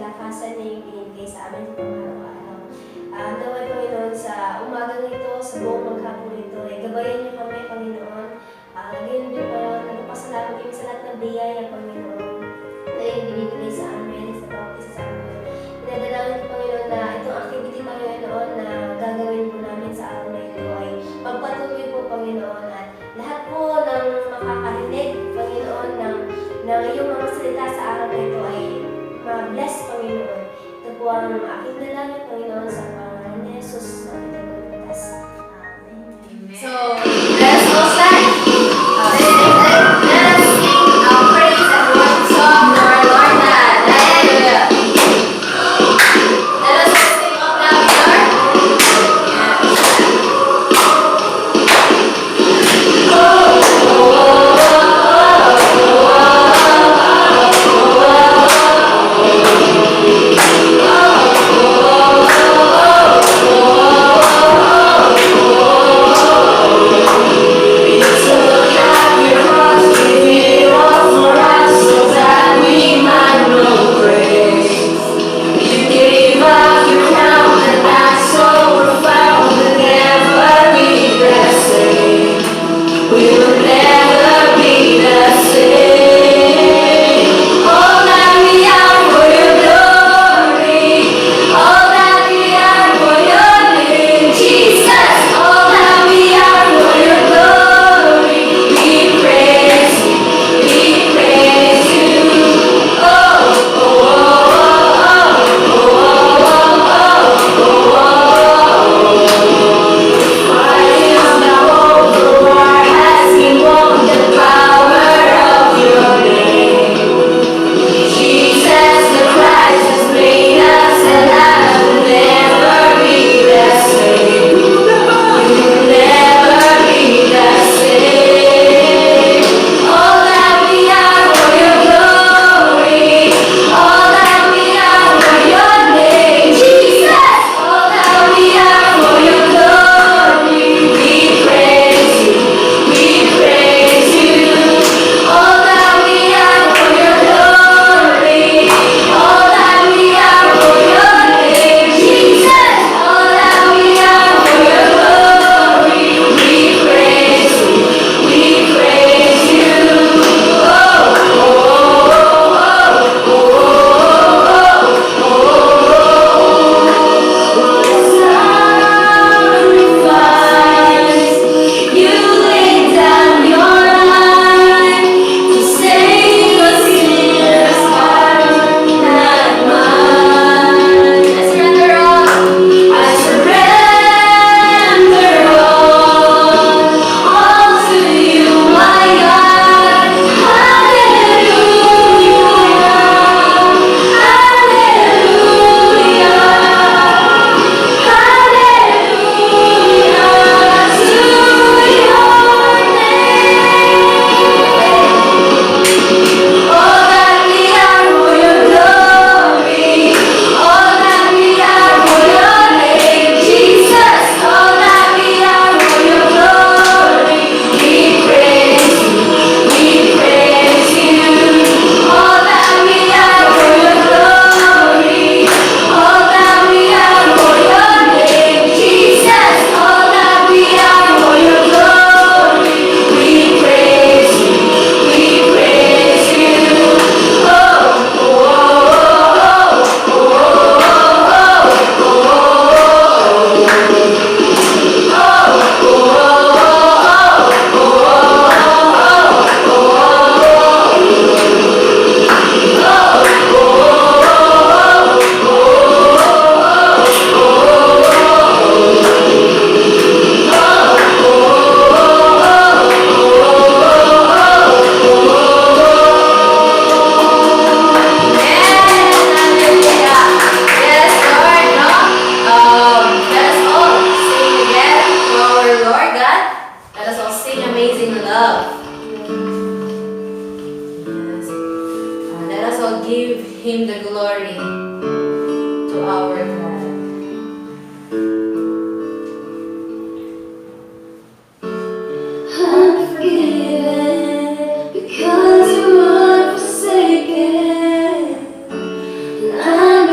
kalakasan na yung binibigay sa amin sa pang-araw-araw. Naway, Panginoon, sa umagang ito, sa buong maghapon ito, gabayan niyo kami, Panginoon. Ngayon din, Panginoon, nagpapasalamat kami sa lahat ng biyaya, Panginoon, na yung binibigay sa amin, sa bawat isa sa amin. Pinadalangin ko, Panginoon, na itong activity, Panginoon, na gagawin po namin sa araw na ito ay magpatuloy po, Panginoon, at lahat po ng makakarinig, Panginoon, ng iyong mga salita sa araw na ito ay ma-bless, Panginoon. Ito po ang aking dalangin, Panginoon, sa pangalan ni Jesus na pinagpapalitas. Amen. So, let us all stand. Let us sing our praise and worship song to our Lord God. Hallelujah. Let us all sing up now, Lord. Him the glory to our God. I'm forgiven because you were forsaken, and I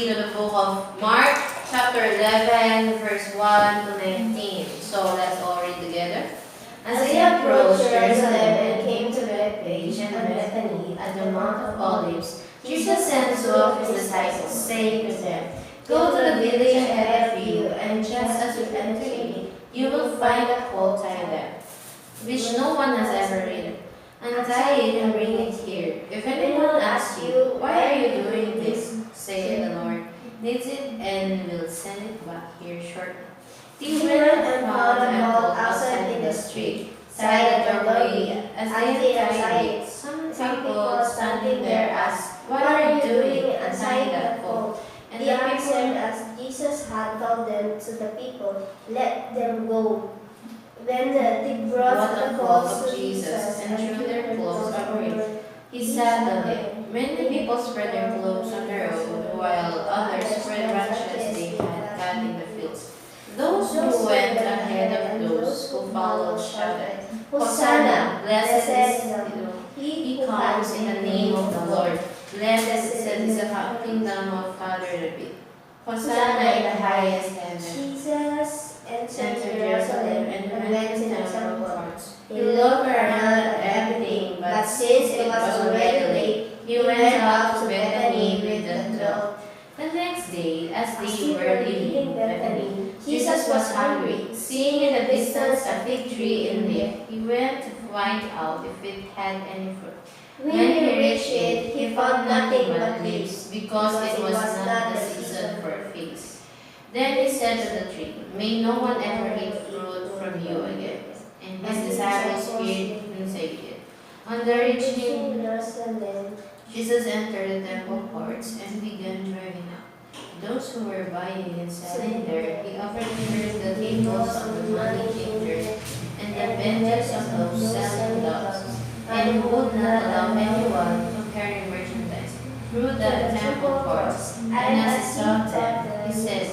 proceed to the book of Mark, chapter 11, verse 1 to 19. So let's all read together. As they approached Jerusalem and came to Bethphage and Bethany at the Mount of Olives, Jesus sent two of his disciples, saying to them, "Go to the village ahead of you, and just as you enter it, you will find a colt tied there, which no one has ever ridden. Untie it and bring it here. If anyone asks you, 'Why are you doing this?' say, 'The Lord needs it and will send it back here shortly.'" They went and found a colt outside in the street, tied at the doorway. As they untied it, some people standing there asked, "What are you doing untying that colt?" And They answered as Jesus had told them to the people, "Let them go." When they brought the colt to Jesus and threw their clothes over it, he sat on it. Many people spread their clothes on the road, while others spread branches they had cut in the fields. Those who went ahead of those who followed shouted, "Hosanna! Blessed is he who comes in the name of the Lord. Blessed is the kingdom of Father David. Hosanna in the highest heaven." Jesus entered Jerusalem and went to the temple courts. He looked around at everything, but since it was already late, he went out to Bethany with the 12. The next day, as they were leaving Bethany, Jesus was hungry. Seeing in the distance a fig tree in leaf, he went to find out if it had any fruit. When he reached it, he found nothing but leaves, because it was not the season for figs. Then he said to the tree, "May no one ever eat fruit from you again." And his disciples feared and said it. On the reaching Jerusalem, Jesus entered the temple courts and began driving out those who were buying and selling there. He offered first the tables of the money changers and the benches of those selling doves, and would not allow anyone to carry merchandise through the temple courts. And as he saw them, he said,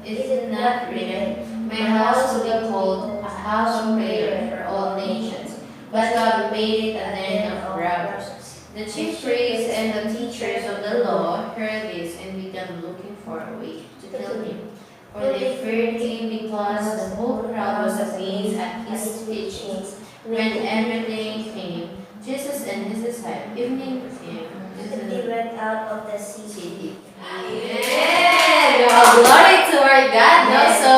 "Is it not written, 'My house will be called a house of prayer for all nations'? But God made it a den of robbers." The chief priests and the teachers of the law heard this and began looking for a way to kill him. For they feared him because the whole crowd was amazed at his teachings. When everything came, Jesus and his disciples evening with him, they went out of the city. Amen. Well, glory to our God. No? So,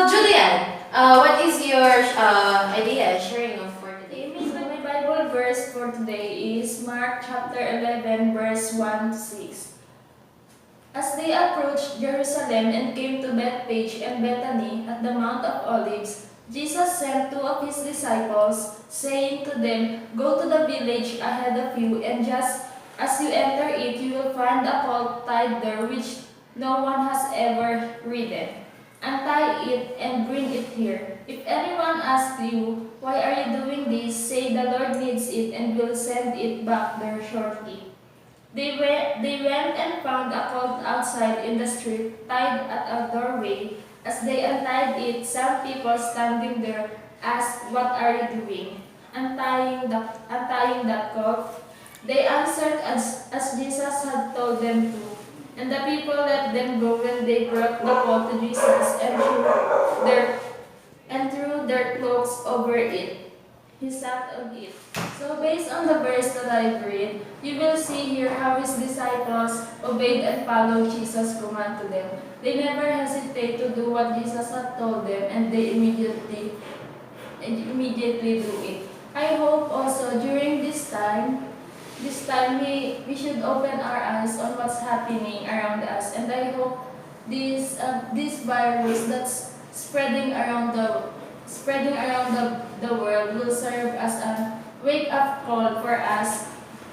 Julian, what is your idea sharing of for today? My Bible verse for today is Mark chapter 11, verse 1 to 6. As they approached Jerusalem and came to Bethphage and Bethany at the Mount of Olives, Jesus sent two of his disciples, saying to them, "Go to the village ahead of you, and just as you enter it, you will find a colt tied there which no one has ever ridden. Untie it and bring it here. If anyone asks you, 'Why are you doing this?' say, 'The Lord needs it and will send it back there shortly.'" They went and found a colt outside in the street, tied at a doorway. As they untied it, some people standing there asked, "What are you doing?" Untying that colt. They answered as Jesus had told them to. And the people let them go when they brought the colt to Jesus and threw their cloaks over it. He sat on it. So based on the verse that I read, you will see here how his disciples obeyed and followed Jesus' command to them. They never hesitate to do what Jesus had told them, and they immediately do it. I hope also during this time we should open our eyes on what's happening around us, and I hope this virus that's spreading around the world will serve as a wake-up call for us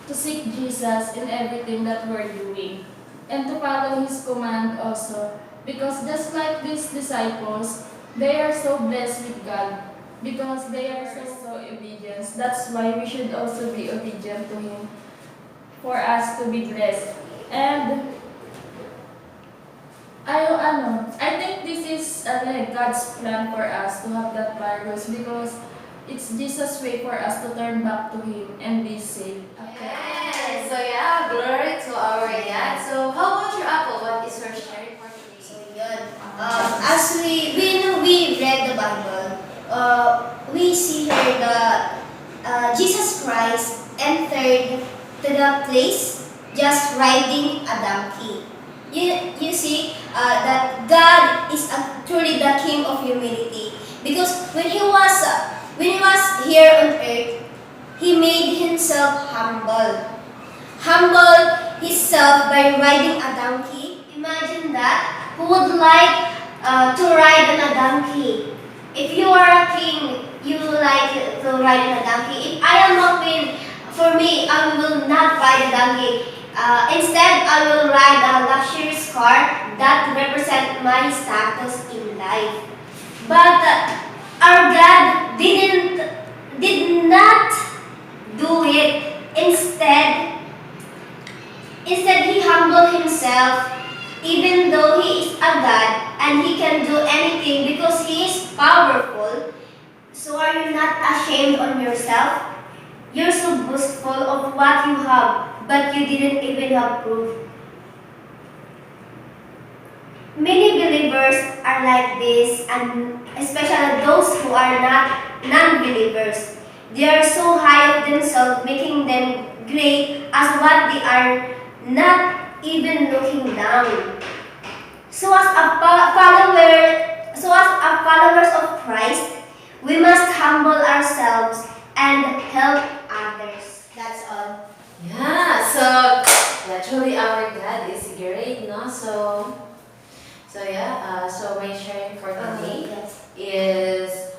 to seek Jesus in everything that we're doing and to follow His command also. Because just like these disciples, they are so blessed with God because they are so obedient. That's why we should also be obedient to Him for us to be blessed. And I think this is God's plan for us to have that virus because it's Jesus' way for us to turn back to Him and be saved. Okay? Yes. So yeah, glory to our God. So how about your Apple? What is your sharing for So today? yun. As when we read the Bible, we see here that Jesus Christ entered to the place just riding a donkey. You see that God is truly the King of humility, because when he was here on earth, he made himself humble himself by riding a donkey. Imagine that. Who would like to ride on a donkey? If you are a king, you would like to ride on a donkey. If I am a queen, for me, I will not ride a donkey. Instead, I will ride a luxurious car that represent my status in life. But our God did not do it. Instead, he humbled himself, even though he is a God and he can do anything because he is powerful. So are you not ashamed on yourself? You're so boastful of what you have, but you didn't even have proof. Many believers are like this, and especially those who are not non-believers. They are so high of themselves, making them great as what they are, not even looking down. So as a followers of Christ, we must humble ourselves and help others. That's all. Yeah, so naturally our God is great, no? So my sharing for today Yes. is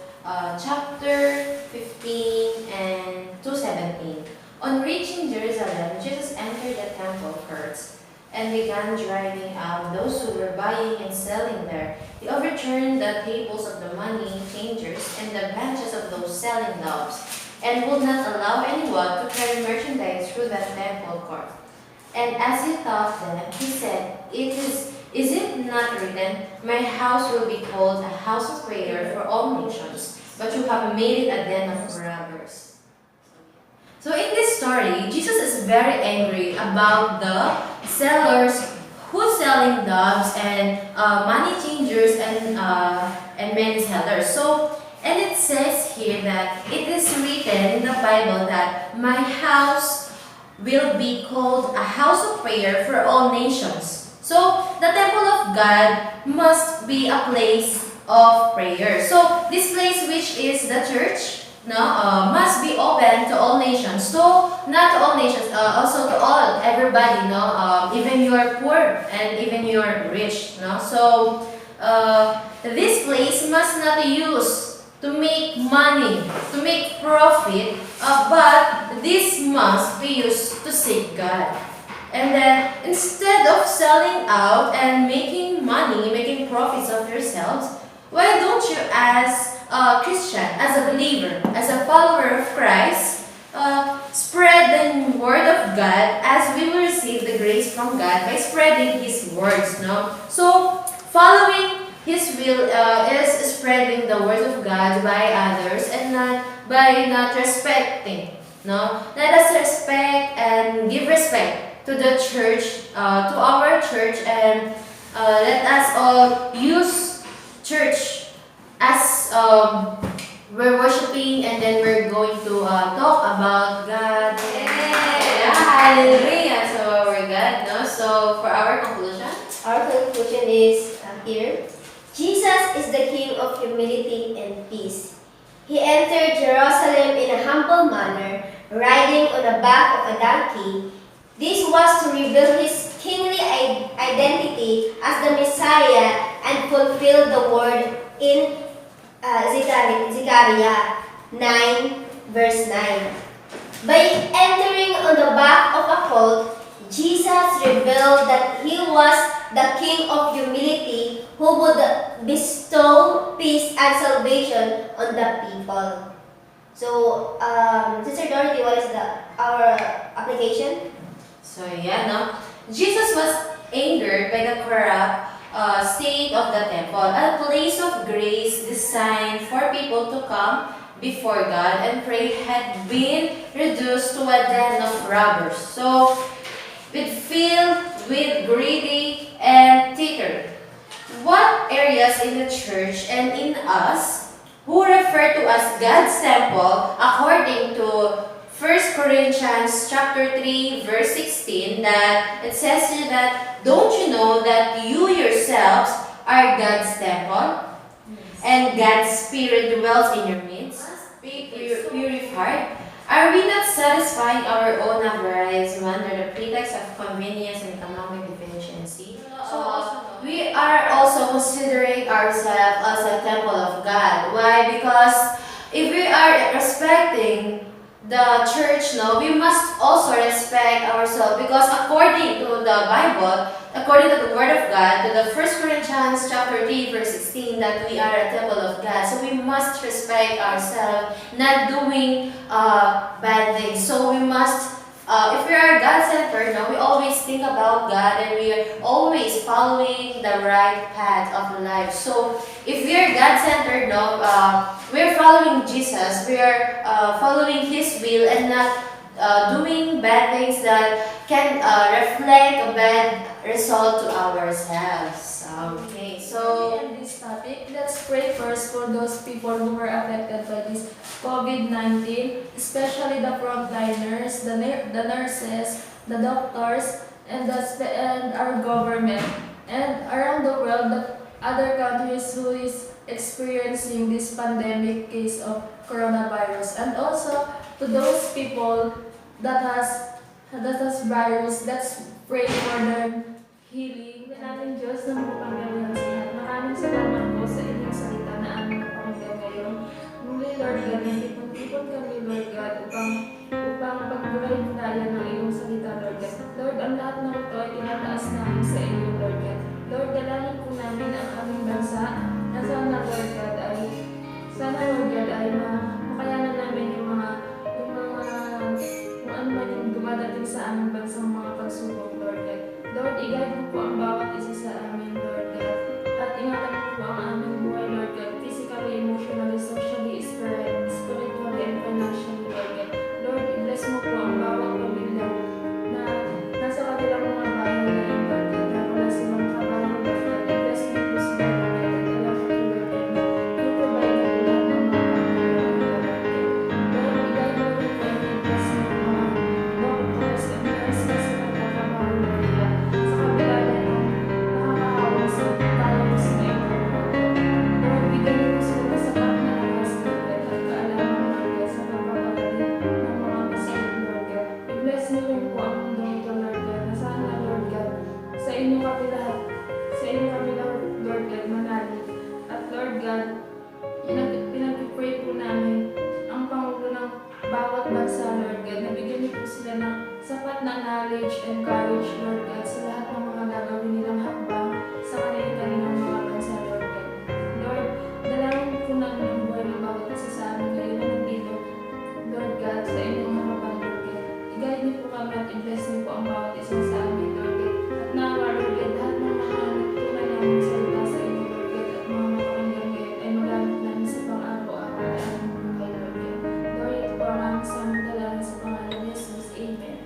chapter 15 and 2:17. On reaching Jerusalem, Jesus entered the temple first and began driving out those who were buying and selling there. He overturned the tables of the money changers and the benches of those selling doves, and would not allow anyone to carry merchandise through the temple court. And as he taught them, he said, Is it not written, my house will be called a house of prayer for all nations, but you have made it a den of robbers. So in this story, Jesus is very angry about the sellers who selling doves and money changers and many sellers. And it says here that it is written in the Bible that my house will be called a house of prayer for all nations. So the temple of God must be a place of prayer. So this place, which is the church, must be open to all nations. So not to all nations, also to all, everybody. Even you are poor and even you are rich. This place must not be used to make money, to make profit, but this must be used to seek God. And then instead of selling out and making money, making profits of yourselves, why don't you, as a Christian, as a believer, as a follower of Christ, spread the word of God as we will receive the grace from God by spreading His words, no? So, following His will is spreading the word of God by others and not by not respecting, no? Let us respect and give respect to the church, to our church, and let us all use church as we're worshiping, and then we're going to talk about God. Yeah, hallelujah. So we're God, no? So for our conclusion, Our conclusion is here. Jesus is the King of humility and peace. He entered Jerusalem in a humble manner, riding on the back of a donkey. This was to reveal his kingly identity as the Messiah and fulfill the word in Zechariah 9, verse 9. By entering on the back of a colt, Jesus revealed that he was the King of humility who would bestow peace and salvation on the people. So, Sister Dorothy, what is our application? so yeah, no? Jesus was angered by the corrupt state of the temple, a place of grace designed for people to come, before God and pray had been reduced to a den of robbers. So, filled with greedy and titter. What areas in the church and in us who refer to as God's temple according to 1 Corinthians chapter 3 verse 16 that it says here that don't you know that you yourselves are God's temple and God's Spirit dwells in your midst? Be purified. Are we not satisfying our own avarice under the pretext of convenience and economic efficiency? We are also considering ourselves as a temple of God. Why? Because if we are respecting the church, no, we must also respect ourselves because according to the Bible, according to the Word of God, to the 1 Corinthians chapter 3 verse 16, that we are a temple of God. So we must respect ourselves, not doing bad things. So we must, if we are God-centered, no, we always think about God and we are always following the right path of life. So if we are God-centered, no, we are following Jesus. We are following His will and not doing bad things that can reflect a bad result to ourselves. Okay, so In this topic, let's pray first for those people who were affected by this COVID-19, especially the frontliners, the nurses, the doctors, and our government, and around the world, the other countries who is experiencing this pandemic case of coronavirus, and also to those people that has virus. Let's pray for their healing. Natin Diyos na mapagpangalaman sa lahat. Maraming salamat po sa inyong salita na aming napakinggan ngayon. Muli, Lord God, nagtipon-tipon kami, Lord God, upang pagbulay-bulayan ng iyong salita, Lord God. Lord, ang lahat ng ito ay tinataas namin sa iyo, Lord God. Lord, dalangin po namin ang aming bansa na sana, Lord God, ay makayanan namin yung mga kung ano man yung dumadating sa aming bansang mga pagsubok, Lord God. Lord, i-guide mo po ang bawat isa sa amin, Lord God. At ingatan mo po ang aming buhay, Lord God. Physically, emotionally, socially, spiritually, and financially, Lord God. Lord, i-bless mo po ang bawat pamilya na nasa kanilang mga bahay ngayon, Lord God. Na wala silang trabaho, Lord God. I-bless mo po sila, Lord God. At alam ko, Lord God, na i-provide mo po lahat ng mga pamilya, Lord God. Lord, i-guide mo po and i-bless mo po ang doctors and nurses sa pagtatrabaho, Lord God. Sa kabila na itong nakakahawa sa virus na ito, Lord, bigyan niyo po sila ng sapat na lakas, Lord God, at kaalaman, Lord God, sa pagpapagaling ng mga masakit, Lord God. I-bless niyo rin po ang mundo ito, Lord God, na sana, Lord God, sa inyo kami lahat, Lord God, manalig. At Lord God, pinag-pray po namin ang Pangulo ng bawat bansa, Lord God, na bigyan niyo po sila ng sapat na knowledge and courage, Lord God, sa lahat ng mga gagawin nilang hakbang sa kanilang mga bansa, Lord God. Lord, dalangin po namin ang buhay ng bawat isa sa amin ngayon na nandito, Lord God, sa inyong harapan, Lord God. I-guide niyo po kami at i-bless niyo po ang bawat isa sa amin, Lord God. At nawa, Lord God, lahat ng mga natutunan namin salita sa inyo, Lord God, at mga mapakinggan ngayon ay magamit namin sa pang-araw-araw na aming buhay, Lord God. Lord, ito po ang aming sa aming dalangin sa pangalan ni Jesus. Amen.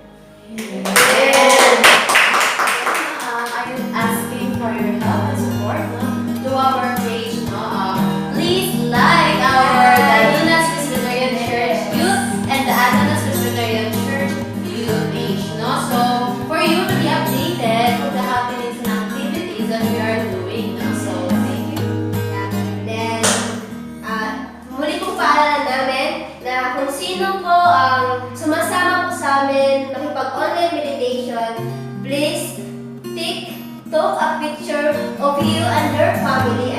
I'm asking for your help and support, no, to our page, no. Please like our Latinas Presbyterian Church Youth and the Ananas Presbyterian Church Youth page, no. So for you to be updated with the happenings and activities that we are doing, no. So thank you. Then, muli pong paalala namin na kung sino po ang sumasama po sa amin makipag-online meditation, please take a picture of you and your family